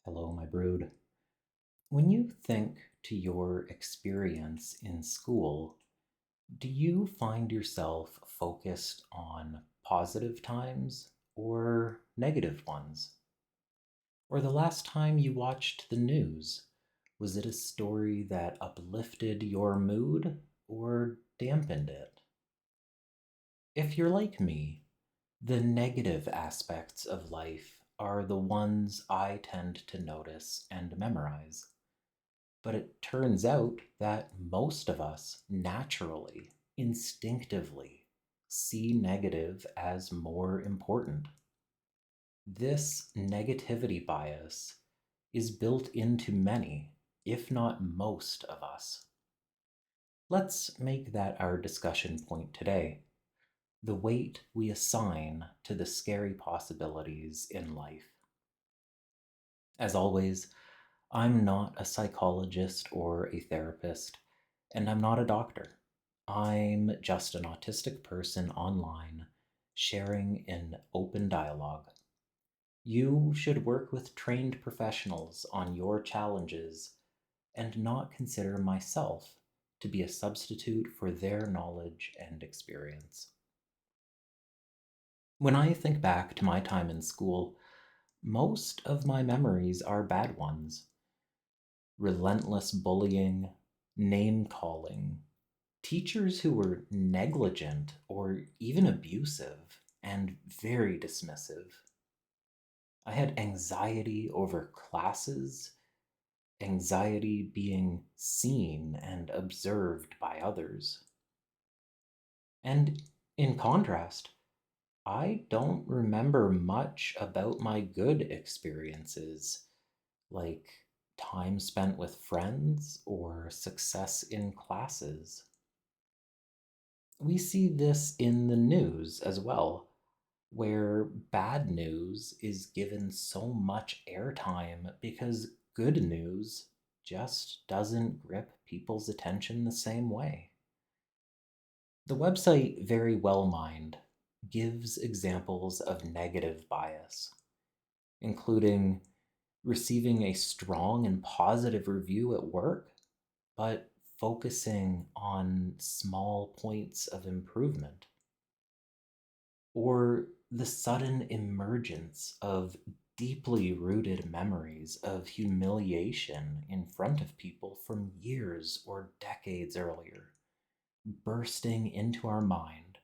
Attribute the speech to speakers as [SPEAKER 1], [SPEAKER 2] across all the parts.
[SPEAKER 1] Hello, my brood. When you think to your experience in school, do you find yourself focused on positive times or negative ones? Or the last time you watched the news, was it a story that uplifted your mood or dampened it? If you're like me, the negative aspects of life are the ones I tend to notice and memorize. But it turns out that most of us naturally, instinctively, see negative as more important. This negativity bias is built into many, if not most, of us. Let's make that our discussion point today: the weight we assign to the scary possibilities in life. As always, I'm not a psychologist or a therapist, and I'm not a doctor. I'm just an autistic person online sharing an open dialogue. You should work with trained professionals on your challenges and not consider myself to be a substitute for their knowledge and experience. When I think back to my time in school, most of my memories are bad ones: relentless bullying, name calling, teachers who were negligent or even abusive and very dismissive. I had anxiety over classes, anxiety being seen and observed by others. And in contrast, I don't remember much about my good experiences, like time spent with friends or success in classes. We see this in the news as well, where bad news is given so much airtime because good news just doesn't grip people's attention the same way. The website Very Well Mind gives examples of negative bias, including receiving a strong and positive review at work, but focusing on small points of improvement, or the sudden emergence of deeply rooted memories of humiliation in front of people from years or decades earlier, bursting into our mind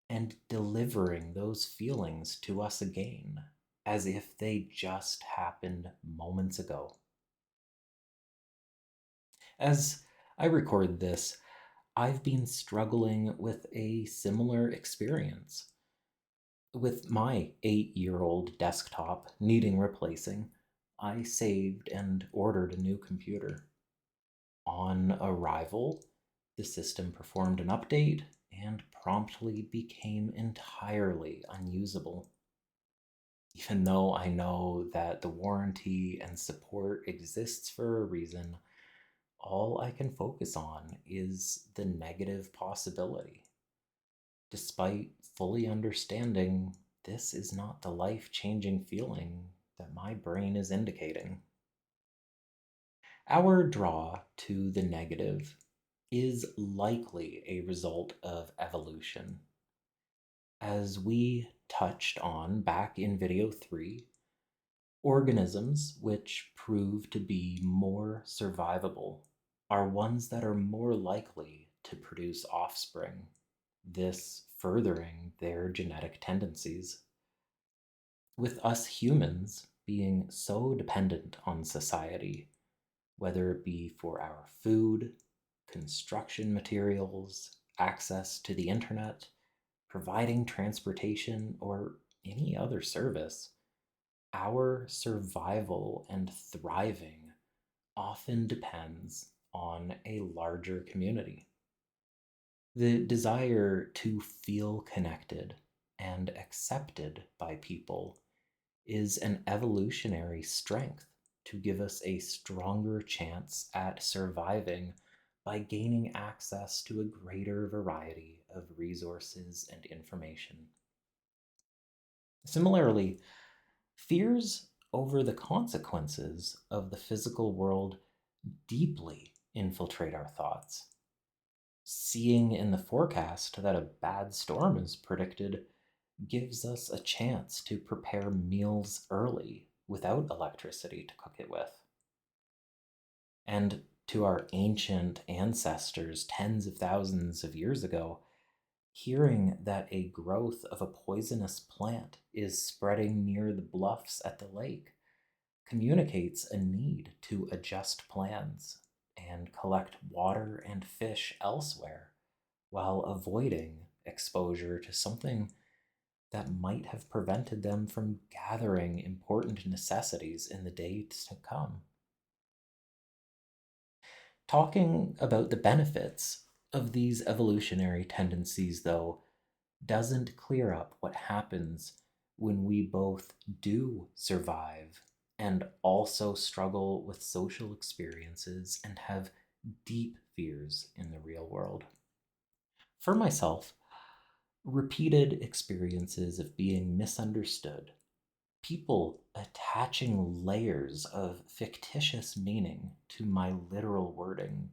[SPEAKER 1] and delivering those feelings to us again as if they just happened moments ago. As I record this, I've been struggling with a similar experience. With my 8-year old desktop needing replacing, I saved and ordered a new computer. On arrival, the system performed an update and promptly became entirely unusable. Even though I know that the warranty and support exists for a reason, all I can focus on is the negative possibility, despite fully understanding this is not the life changing feeling that my brain is indicating. Our draw to the negative is likely a result of evolution. As we touched on back in video 3, organisms which prove to be more survivable are ones that are more likely to produce offspring, this furthering their genetic tendencies. With us humans being so dependent on society, whether it be for our food, construction materials, access to the internet, providing transportation, or any other service, our survival and thriving often depends on a larger community. The desire to feel connected and accepted by people is an evolutionary strength to give us a stronger chance at surviving by gaining access to a greater variety of resources and information. Similarly, fears over the consequences of the physical world deeply infiltrate our thoughts. Seeing in the forecast that a bad storm is predicted gives us a chance to prepare meals early without electricity to cook it with. And to our ancient ancestors, tens of thousands of years ago, hearing that a growth of a poisonous plant is spreading near the bluffs at the lake communicates a need to adjust plans and collect water and fish elsewhere while avoiding exposure to something that might have prevented them from gathering important necessities in the days to come. Talking about the benefits of these evolutionary tendencies, though, doesn't clear up what happens when we both do survive and also struggle with social experiences and have deep fears in the real world. For myself, repeated experiences of being misunderstood, people attaching layers of fictitious meaning to my literal wording,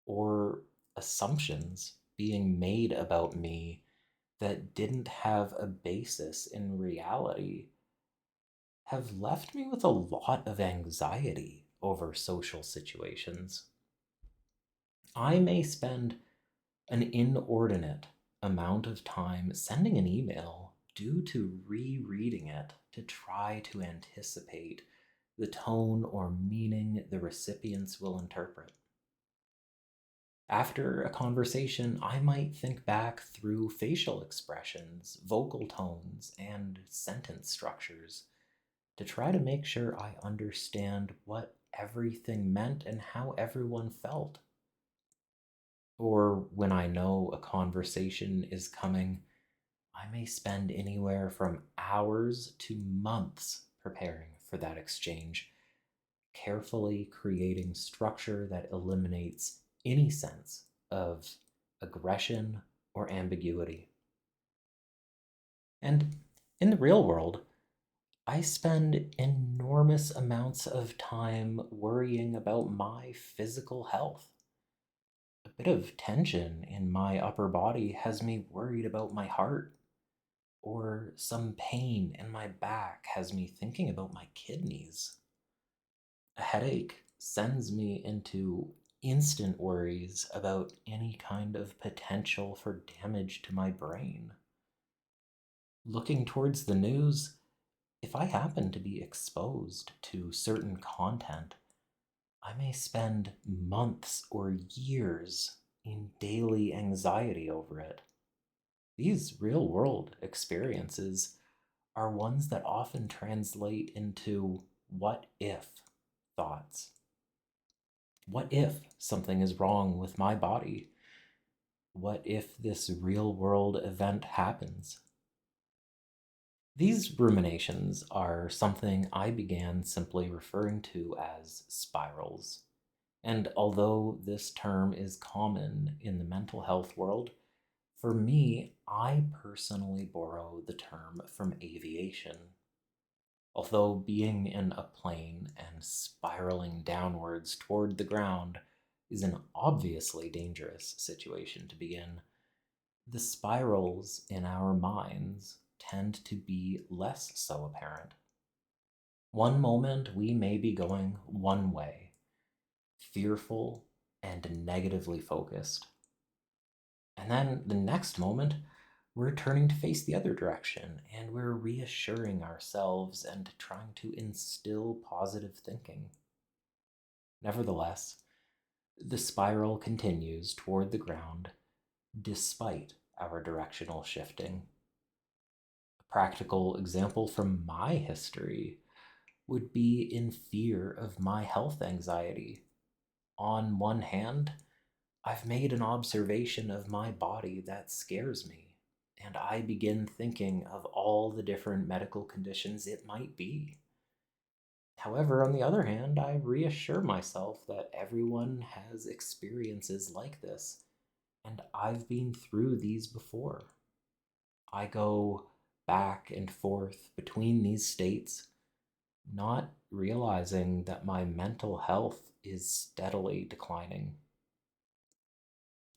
[SPEAKER 1] or assumptions being made about me that didn't have a basis in reality, have left me with a lot of anxiety over social situations. I may spend an inordinate amount of time sending an email due to rereading it to try to anticipate the tone or meaning the recipients will interpret. After a conversation, I might think back through facial expressions, vocal tones, and sentence structures to try to make sure I understand what everything meant and how everyone felt. Or when I know a conversation is coming, I may spend anywhere from hours to months preparing for that exchange, carefully creating structure that eliminates any sense of aggression or ambiguity. And in the real world, I spend enormous amounts of time worrying about my physical health. A bit of tension in my upper body has me worried about my heart, or some pain in my back has me thinking about my kidneys. A headache sends me into instant worries about any kind of potential for damage to my brain. Looking towards the news, if I happen to be exposed to certain content, I may spend months or years in daily anxiety over it. These real world experiences are ones that often translate into what if thoughts. What if something is wrong with my body? What if this real world event happens? These ruminations are something I began simply referring to as spirals. And although this term is common in the mental health world, for me, I personally borrow the term from aviation. Although being in a plane and spiraling downwards toward the ground is an obviously dangerous situation to be in, the spirals in our minds tend to be less so apparent. One moment we may be going one way, fearful and negatively focused. And then the next moment, we're turning to face the other direction and we're reassuring ourselves and trying to instill positive thinking. Nevertheless, the spiral continues toward the ground despite our directional shifting. A practical example from my history would be in fear of my health anxiety. On one hand, I've made an observation of my body that scares me, and I begin thinking of all the different medical conditions it might be. However, on the other hand, I reassure myself that everyone has experiences like this, and I've been through these before. I go back and forth between these states, not realizing that my mental health is steadily declining.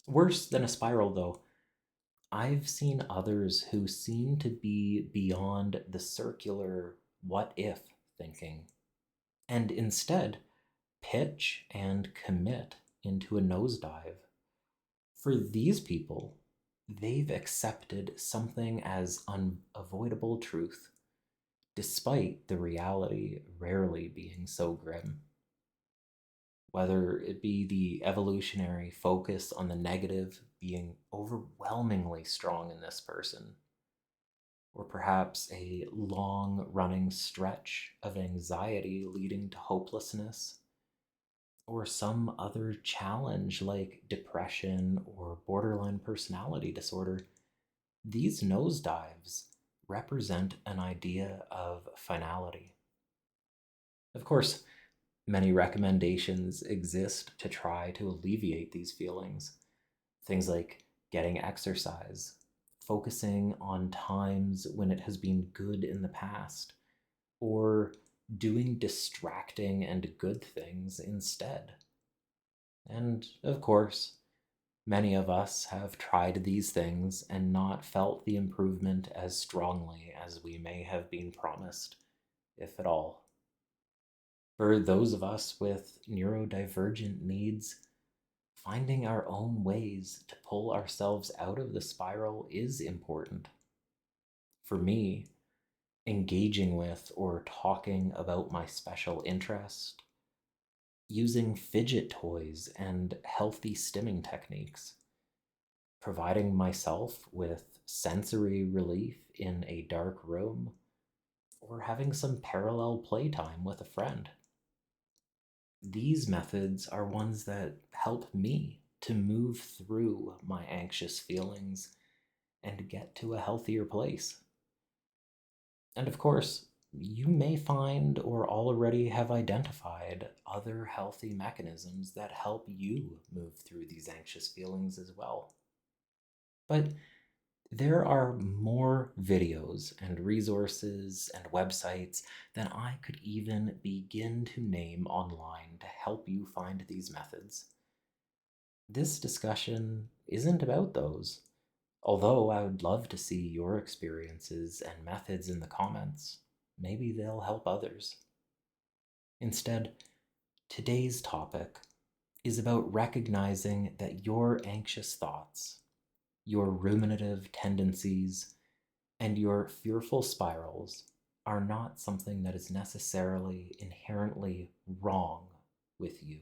[SPEAKER 1] Worse than a spiral, though, I've seen others who seem to be beyond the circular what if thinking and instead pitch and commit into a nosedive. For these people, they've accepted something as unavoidable truth, despite the reality rarely being so grim. Whether it be the evolutionary focus on the negative being overwhelmingly strong in this person, or perhaps a long running stretch of anxiety leading to hopelessness, or some other challenge like depression or borderline personality disorder, these nosedives represent an idea of finality. Of course, many recommendations exist to try to alleviate these feelings. Things like getting exercise, focusing on times when it has been good in the past, or doing distracting and good things instead. And of course, many of us have tried these things and not felt the improvement as strongly as we may have been promised, if at all. For those of us with neurodivergent needs, finding our own ways to pull ourselves out of the spiral is important. For me, engaging with or talking about my special interest, using fidget toys and healthy stimming techniques, providing myself with sensory relief in a dark room, or having some parallel playtime with a friend. These methods are ones that help me to move through my anxious feelings and get to a healthier place. And of course, you may find or already have identified other healthy mechanisms that help you move through these anxious feelings as well. But there are more videos and resources and websites than I could even begin to name online to help you find these methods. This discussion isn't about those, although I would love to see your experiences and methods in the comments. Maybe they'll help others. Instead, today's topic is about recognizing that your anxious thoughts, your ruminative tendencies, and your fearful spirals are not something that is necessarily inherently wrong with you.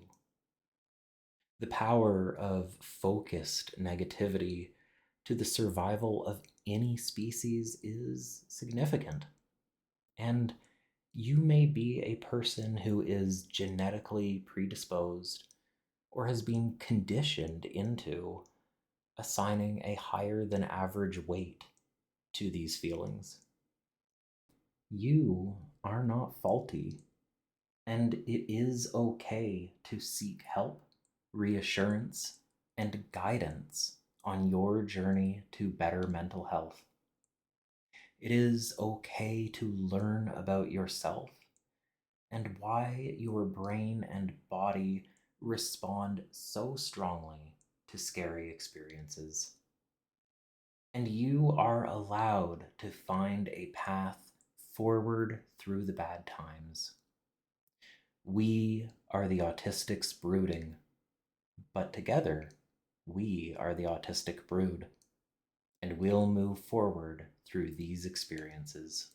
[SPEAKER 1] The power of focused negativity to the survival of any species is significant. And you may be a person who is genetically predisposed or has been conditioned into assigning a higher than average weight to these feelings. You are not faulty, and it is okay to seek help, reassurance, and guidance on your journey to better mental health. It is okay to learn about yourself and why your brain and body respond so strongly to scary experiences. And you are allowed to find a path forward through the bad times. We are the autistics brooding, but together we are the autistic brood, and we'll move forward through these experiences.